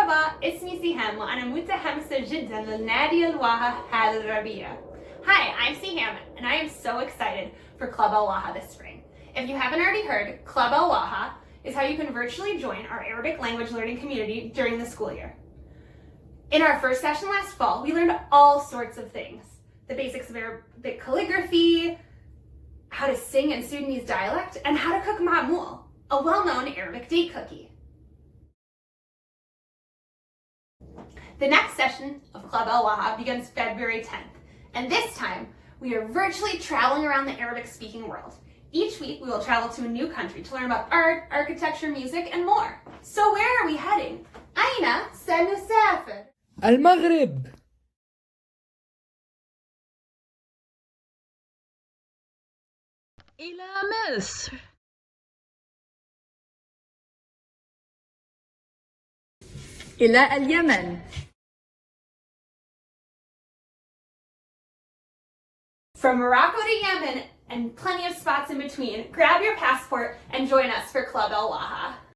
مرحبا، اسمي سهام وأنا متحمسة جدا للنادي الواحة هذه الربيع. Hi, I'm Siham and I am so excited for Club Al-Wāḥa this spring. If you haven't already heard, Club Al-Wāḥa is how you can virtually join our Arabic language learning community during the school year. In our first session last fall, we learned all sorts of things. The basics of Arabic calligraphy, how to sing in Sudanese dialect, and how to cook ma'moul, a well-known Arabic date cookie. The next session of Club Al-Wāḥa begins February 10th, and this time we are virtually traveling around the Arabic-speaking world. Each week we will travel to a new country to learn about art, architecture, music, and more. So where are we heading? أين سنسافر؟ المغرب. إلى مصر. إلى اليمن. From Morocco to Yemen and plenty of spots in between, grab your passport and join us for Club Al-Wāḥa.